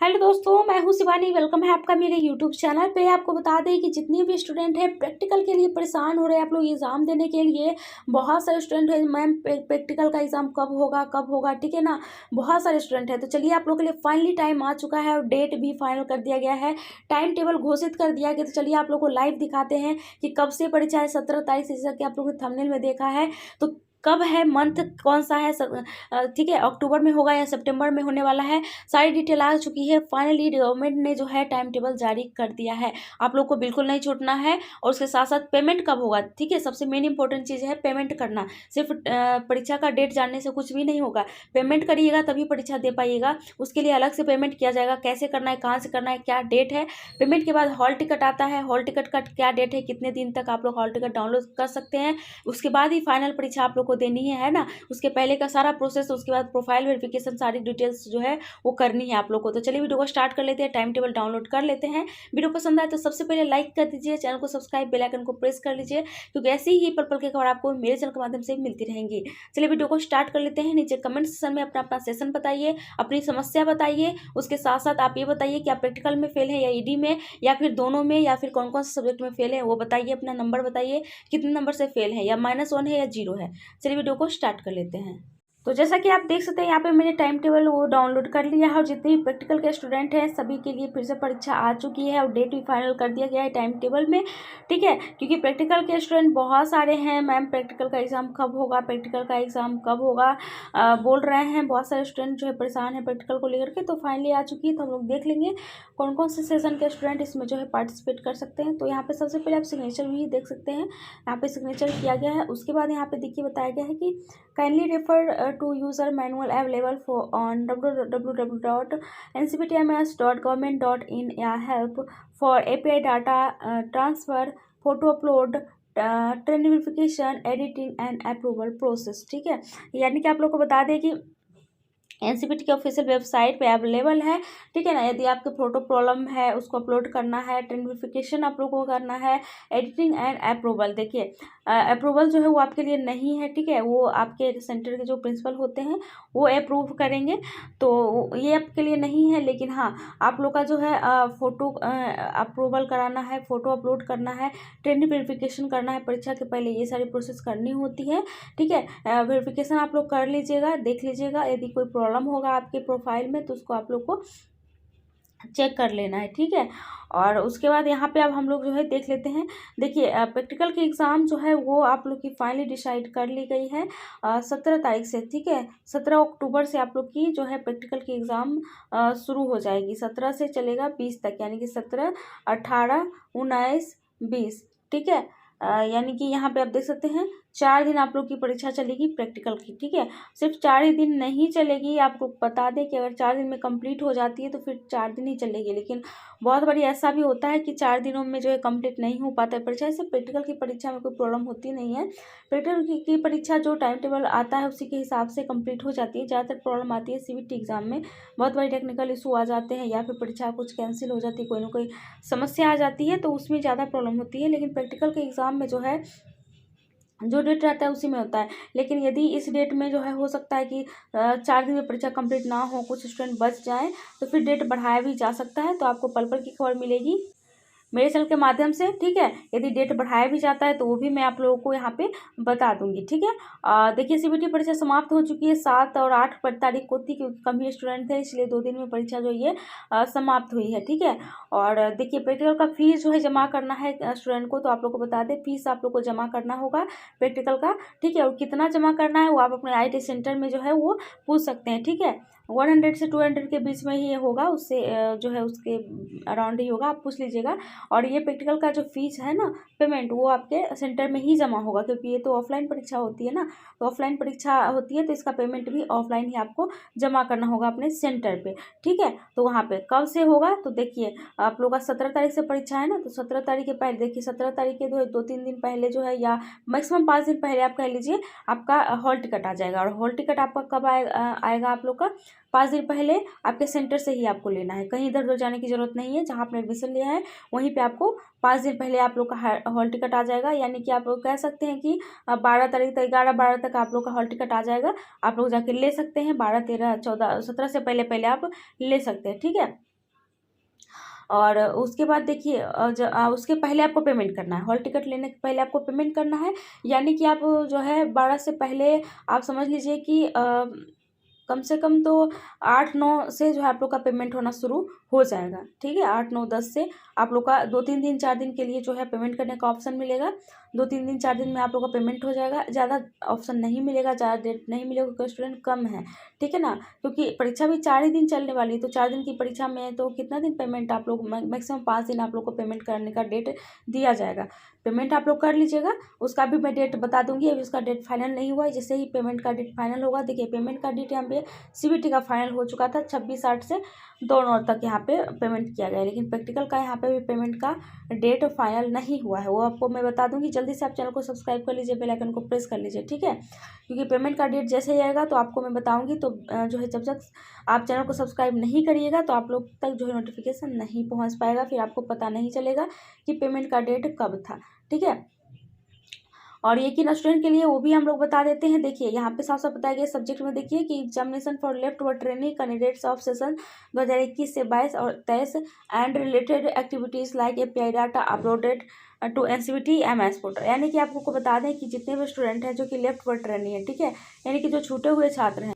Hello दोस्तों, मैं हूं शिवानी। वेलकम है आपका मेरे यूट्यूब चैनल पे। आपको बता दें कि जितने भी स्टूडेंट हैं प्रैक्टिकल के लिए परेशान हो रहे हैं, आप लोग एग्ज़ाम देने के लिए। बहुत सारे स्टूडेंट हैं, मैम प्रैक्टिकल का एग्ज़ाम कब होगा, ठीक है ना। बहुत सारे स्टूडेंट हैं, तो चलिए आप लोग के लिए फाइनली टाइम आ चुका है और डेट भी फाइनल कर दिया गया है, टाइम टेबल घोषित कर दिया गया। तो चलिए आप लोग को लाइव दिखाते हैं कि कब से परीक्षा है। 17 तारीख से, जैसा कि आप लोग ने थंबनेल में देखा है। तो कब है, मंथ कौन सा है, ठीक है, अक्टूबर में होगा या सितंबर में होने वाला है, सारी डिटेल आ चुकी है। फाइनली गवर्नमेंट ने जो है टाइम टेबल जारी कर दिया है। आप लोग को बिल्कुल नहीं छूटना है। और उसके साथ साथ पेमेंट कब होगा, ठीक है, सबसे मेन इंपॉर्टेंट चीज़ है पेमेंट करना। सिर्फ परीक्षा का डेट जानने से कुछ भी नहीं होगा। पेमेंट करिएगा तभी परीक्षा दे पाइएगा। उसके लिए अलग से पेमेंट किया जाएगा। कैसे करना है, कहाँ से करना है, क्या डेट है। पेमेंट के बाद हॉल टिकट आता है। हॉल टिकट का क्या डेट है, कितने दिन तक आप लोग हॉल टिकट डाउनलोड कर सकते हैं। उसके बाद ही फाइनल परीक्षा आप लोग को देनी है ना। उसके पहले का सारा प्रोसेस, उसके बाद प्रोफाइल वेरिफिकेशन, सारी डिटेल्स जो है वो करनी है आप लोग को। तो चलिए वीडियो को स्टार्ट कर लेते हैं, टाइम टेबल डाउनलोड कर लेते हैं। वीडियो पसंद आए तो सबसे पहले लाइक कर दीजिए, चैनल को सब्सक्राइब, बेल आइकन को प्रेस कर लीजिए, क्योंकि ऐसी ही पल पल की खबर आपको मेरे चैनल के माध्यम से मिलती रहेंगी। चलिए वीडियो को स्टार्ट कर लेते हैं। नीचे कमेंट सेक्शन में अपना अपना सेशन बताइए, अपनी समस्या बताइए। उसके साथ साथ आप ये बताइए कि आप प्रैक्टिकल में फेल है या ईडी में, या फिर दोनों में, या फिर कौन कौन से सब्जेक्ट में फेल है वो बताइए। अपना नंबर बताइए, कितने नंबर से फेल है, या -1 है या 0 है। चलिए वीडियो को स्टार्ट कर लेते हैं। तो जैसा कि आप देख सकते हैं, यहाँ पे मैंने टाइम टेबल वो डाउनलोड कर लिया है। और जितने भी प्रैक्टिकल के स्टूडेंट हैं सभी के लिए फिर से परीक्षा आ चुकी है और डेट भी फाइनल कर दिया गया है टाइम टेबल में, ठीक है। क्योंकि प्रैक्टिकल के स्टूडेंट बहुत सारे हैं, मैम प्रैक्टिकल का एग्ज़ाम कब होगा, प्रैक्टिकल का एग्ज़ाम कब होगा बोल रहे हैं। बहुत सारे स्टूडेंट जो है परेशान है प्रैक्टिकल को लेकर के। तो फाइनली आ चुकी है, तो हम लोग देख लेंगे कौन कौन से सेशन के स्टूडेंट इसमें जो है पार्टिसिपेट कर सकते हैं। तो यहाँ पे सबसे पहले आप सिग्नेचर भी देख सकते हैं, यहाँ पे सिग्नेचर किया गया है। उसके बाद यहाँ पे देखिए बताया गया है कि kindly refer to user manual available for on www.ncptms.government.in या help for API data transfer, photo upload, trend verification, editing and approval process, ठीक है। यानी कि आप लोग को बता दें कि एनसीपीटी की ऑफिशियल वेबसाइट पे अवेलेबल है, ठीक है ना। यदि आपके फोटो प्रॉब्लम है उसको अपलोड करना है, ट्रेंड वेरिफिकेशन आप लोगों को करना है, एडिटिंग एंड अप्रूवल। देखिए अप्रूवल जो है वो आपके लिए नहीं है, ठीक है, वो आपके सेंटर के जो प्रिंसिपल होते हैं वो अप्रूव करेंगे। तो ये आपके लिए नहीं है। लेकिन हाँ, आप लोग का जो है फ़ोटो अप्रूवल कराना है, फ़ोटो अपलोड करना है, ट्रेंड वेरिफिकेशन करना है परीक्षा के पहले, ये सारी प्रोसेस करनी होती है, ठीक है। वेरिफिकेशन आप लोग कर लीजिएगा, देख लीजिएगा। यदि कोई प्रॉब्लम होगा आपके प्रोफाइल में तो उसको आप लोग को चेक कर लेना है, ठीक है। और उसके बाद यहाँ पे अब हम लोग जो है देख लेते हैं। देखिए प्रैक्टिकल की एग्ज़ाम जो है वो आप लोग की फाइनली डिसाइड कर ली गई है 17 तारीख से, ठीक है। 17 अक्टूबर से आप लोग की जो है प्रैक्टिकल की एग्ज़ाम शुरू हो जाएगी। 17 से चलेगा 20 तक, यानी कि 17, 18, 19, 20, ठीक है। यानी कि यहाँ पे आप देख सकते हैं 4 दिन आप लोग की परीक्षा चलेगी प्रैक्टिकल की, ठीक है। सिर्फ 4 ही दिन नहीं चलेगी। आपको बता दें कि अगर 4 दिन में कंप्लीट हो जाती है तो फिर 4 दिन ही चलेगी। लेकिन बहुत बारी ऐसा भी होता है कि 4 दिनों में जो है कंप्लीट नहीं हो पाता है परीक्षा। इससे प्रैक्टिकल की परीक्षा में कोई प्रॉब्लम होती नहीं है। प्रैक्टिकल की परीक्षा जो टाइम टेबल आता है उसी के हिसाब से कंप्लीट हो जाती है। ज़्यादातर प्रॉब्लम आती है सीबीटी एग्ज़ाम में, बहुत बड़ी टेक्निकल इशू आ जाते हैं या फिर परीक्षा कुछ कैंसिल हो जाती है, कोई ना कोई समस्या आ जाती है, तो उसमें ज़्यादा प्रॉब्लम होती है। लेकिन प्रैक्टिकल के एग्ज़ाम में जो है जो डेट रहता है उसी में होता है। लेकिन यदि इस डेट में जो है हो सकता है कि 4 दिन में परीक्षा कंप्लीट ना हो, कुछ स्टूडेंट बच जाएँ, तो फिर डेट बढ़ाया भी जा सकता है। तो आपको पल पल की खबर मिलेगी मेरे चैनल के माध्यम से, ठीक है। यदि डेट बढ़ाया भी जाता है तो वो भी मैं आप लोगों को यहाँ पे बता दूंगी, ठीक है। देखिए सीबीटी परीक्षा समाप्त हो चुकी है 7 और 8 तारीख को थी, क्योंकि कम ही स्टूडेंट थे इसलिए 2 दिन में परीक्षा जो ये समाप्त हुई है, ठीक है। और देखिए प्रैक्टिकल का फीस जो है जमा करना है स्टूडेंट को, तो आप लोग को बता दें फीस आप लोग को जमा करना होगा प्रैक्टिकल का, ठीक है। और कितना जमा करना है वो आप अपने IT सेंटर में जो है वो पूछ सकते हैं, ठीक है। 100 से 200 के बीच में ही होगा, उससे जो है उसके अराउंड ही होगा, आप पूछ लीजिएगा। और ये प्रैक्टिकल का जो फीस है ना, पेमेंट, वो आपके सेंटर में ही जमा होगा, क्योंकि ये तो ऑफलाइन परीक्षा होती है ना। तो ऑफलाइन परीक्षा होती है तो इसका पेमेंट भी ऑफलाइन ही आपको जमा करना होगा अपने सेंटर पे, ठीक है। तो वहाँ पे कब से होगा, तो देखिए आप लोग का 17 तारीख से परीक्षा है ना, तो 17 तारीख के पहले देखिए 17 तारीख के 2-3 दिन पहले जो है, या मैक्सिमम 5 दिन पहले आप कह लीजिए, आपका हॉल टिकट आ जाएगा। और हॉल टिकट आपका कब आएगा आप लोग का 5 दिन पहले आपके सेंटर से ही आपको लेना है। कहीं इधर उधर जाने की ज़रूरत नहीं है। जहाँ आपने एडमिशन लिया है वहीं पे आपको 5 दिन पहले आप लोग का हॉल टिकट आ जाएगा। यानी कि आप लोग कह सकते हैं कि 12 तारीख तक, 11-12 तक आप लोग का हॉल टिकट आ जाएगा। आप लोग जाके ले सकते हैं, 12, 13, 14, 17 से पहले पहले आप ले सकते हैं, ठीक है। और उसके बाद देखिए उसके पहले आपको पेमेंट करना है, हॉल टिकट लेने के पहले आपको पेमेंट करना है। यानी कि आप जो है 12 से पहले आप समझ लीजिए कि कम से कम तो 8-9 से जो है आप लोग का पेमेंट होना शुरू हो जाएगा। ठीक है, 8-9-10 से आप लोग का 2-3 दिन 4 दिन के लिए जो है पेमेंट करने का ऑप्शन मिलेगा। 2-3 दिन 4 दिन में आप लोग का पेमेंट हो जाएगा। ज़्यादा ऑप्शन नहीं मिलेगा, ज़्यादा डेट नहीं मिलेगा क्योंकि स्टूडेंट कम है। ठीक है ना, क्योंकि परीक्षा भी 4 ही दिन चलने वाली है, तो 4 दिन की परीक्षा में तो कितना दिन पेमेंट आप लोग मैक्सिमम 5 दिन आप लोग को पेमेंट करने का डेट दिया जाएगा। पेमेंट आप लोग कर लीजिएगा, उसका भी मैं डेट बता दूंगी। अभी उसका डेट फाइनल नहीं हुआ है, जैसे ही पेमेंट का डेट फाइनल होगा, देखिए पेमेंट का डेट यहाँ पे CBT का फाइनल हो चुका था 26/8 से 2/9 तक यहाँ पे पेमेंट किया गया है, लेकिन प्रैक्टिकल का यहाँ पे भी पेमेंट का डेट फाइनल नहीं हुआ है, वो आपको मैं बता दूंगी। जल्दी से आप चैनल को सब्सक्राइब कर लीजिए, बेल आइकन को प्रेस कर लीजिए। ठीक है, क्योंकि पेमेंट का डेट जैसे ही आएगा तो आपको मैं बताऊंगी। तो जो है जब तक आप चैनल को सब्सक्राइब नहीं करिएगा तो आप लोग तक जो है नोटिफिकेशन नहीं पहुँच पाएगा, फिर आपको पता नहीं चलेगा कि पेमेंट का डेट कब था। ठीक है, और ये किन स्टूडेंट के लिए वो भी हम लोग बता देते हैं। देखिए यहाँ पे साफ साफ बताया गया सब्जेक्ट में, देखिए कि एग्जामिनेशन फॉर लेफ्ट व ट्रेनिंग कैंडिडेट्स ऑफ सेशन 2021 से 22 और 23 and related activities like API data uploaded to NCVT MS portal. यानी कि आपको बता दें कि जितने भी स्टूडेंट हैं जो कि लेफ्ट व ट्रेनिंग है, ठीक है, यानी कि जो छूटे हुए छात्र हैं,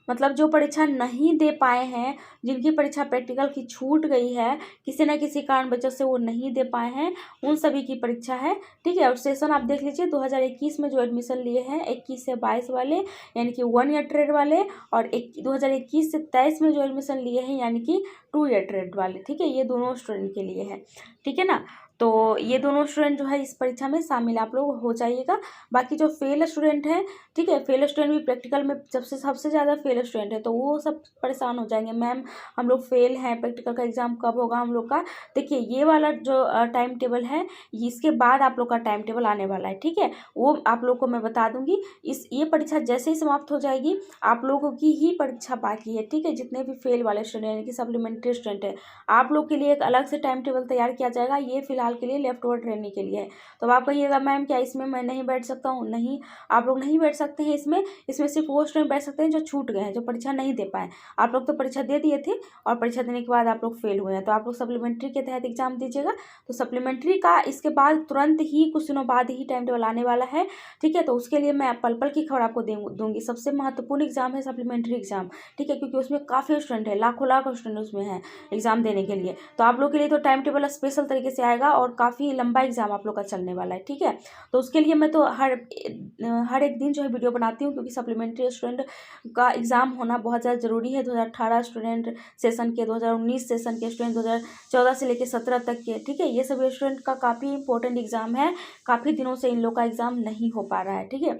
मतलब जो परीक्षा नहीं दे पाए हैं, जिनकी परीक्षा प्रैक्टिकल की छूट गई है, किसी न किसी कारण वजह से वो नहीं दे पाए हैं, उन सभी की परीक्षा है। ठीक है, और सेशन आप देख लीजिए 2021 में जो एडमिशन लिए हैं 21 से 22 वाले यानी कि 1 ईयर ट्रेड वाले, और 2021 से 23 में जो एडमिशन लिए हैं यानी कि 2 ईयर ट्रेड वाले। ठीक है, ये दोनों स्टूडेंट के लिए है। ठीक है ना, तो ये दोनों स्टूडेंट जो है इस परीक्षा में शामिल आप लोग हो जाइएगा। बाकी जो फेल स्टूडेंट हैं, ठीक है, फेल स्टूडेंट भी प्रैक्टिकल में सबसे ज़्यादा फेल स्टूडेंट है, तो वो सब परेशान हो जाएंगे, मैम हम लोग फेल हैं, प्रैक्टिकल का एग्ज़ाम कब होगा हम लोग का। देखिए ये वाला जो टाइम टेबल है, इसके बाद आप लोग का टाइम टेबल आने वाला है। ठीक है, वो आप लोग को मैं बता दूंगी। ये परीक्षा जैसे ही समाप्त हो जाएगी, आप लोगों की ही परीक्षा बाकी है। ठीक है, जितने भी फेल वाले स्टूडेंट यानी कि सप्लीमेंट्री स्टूडेंट है, आप लोग के लिए एक अलग से टाइम टेबल तैयार किया जाएगा। ये फिलहाल के लिए लेफ्ट ओवर ट्रेनिंग के लिए है। तो आप कहिएगा मैम क्या इसमें मैं नहीं बैठ सकता हूँ? नहीं, आप लोग नहीं बैठ सकते हैं इसमें सिर्फ वो स्टूडेंट बैठ सकते हैं जो छूट गए हैं, जो परीक्षा नहीं दे पाए। आप लोग तो परीक्षा दे दिए थे और परीक्षा देने के बाद आप लोग फेल हुए हैं, तो आप लोग सप्लीमेंट्री के तहत एग्जाम दीजिएगा। तो सप्लीमेंट्री का इसके बाद तुरंत ही कुछ दिनों बाद ही टाइम टेबल आने वाला है। ठीक है, तो उसके लिए मैं पल पल की खबर आपको दूंगी। सबसे महत्वपूर्ण एग्जाम है सप्लीमेंट्री एग्जाम। ठीक है, क्योंकि उसमें काफ़ी स्टूडेंट है, लाखों लाख स्टूडेंट उसमें है एग्जाम देने के लिए। तो आप लोग के लिए तो टाइम टेबल स्पेशल तरीके से आएगा और काफ़ी लंबा एग्जाम आप लोग का चलने वाला है। ठीक है, तो उसके लिए मैं तो हर एक दिन जो है वीडियो बनाती हूँ, क्योंकि सप्लीमेंट्री स्टूडेंट का एग्ज़ाम होना बहुत ज़्यादा ज़रूरी है। 2018 स्टूडेंट सेशन के, 2019 सेशन के स्टूडेंट, 2014 से लेकर 17 तक के। ठीक है, ये सभी स्टूडेंट का काफ़ी इंपॉर्टेंट एग्जाम है। काफ़ी दिनों से इन लोग का एग्ज़ाम नहीं हो पा रहा है। ठीक है,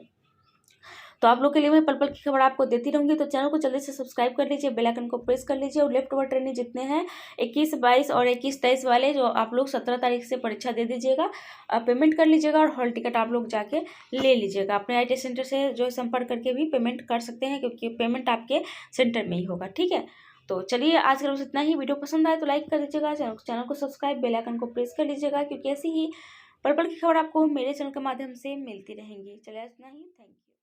तो आप लोग के लिए मैं पल पल की खबर आपको देती रहूंगी। तो चैनल को जल्दी से सब्सक्राइब कर लीजिए, बेल आइकन को प्रेस कर लीजिए, और लेफ्ट ओवर ट्रेनिंग जितने हैं 21, 22 और 21, 23 वाले जो आप लोग 17 तारीख से परीक्षा दे दीजिएगा, पेमेंट कर लीजिएगा, और हॉल टिकट आप लोग जाके ले लीजिएगा। अपने IT सेंटर से जो संपर्क करके भी पेमेंट कर सकते हैं, क्योंकि पेमेंट आपके सेंटर में ही होगा। ठीक है, तो चलिए आज के बस इतना ही। वीडियो पसंद आए तो लाइक कर दीजिएगा, चैनल को सब्सक्राइब, बेल आइकन को प्रेस कर लीजिएगा, क्योंकि ऐसी ही पल पल की खबर आपको मेरे चैनल के माध्यम से मिलती रहेंगी। चलिए इतना ही, थैंक यू।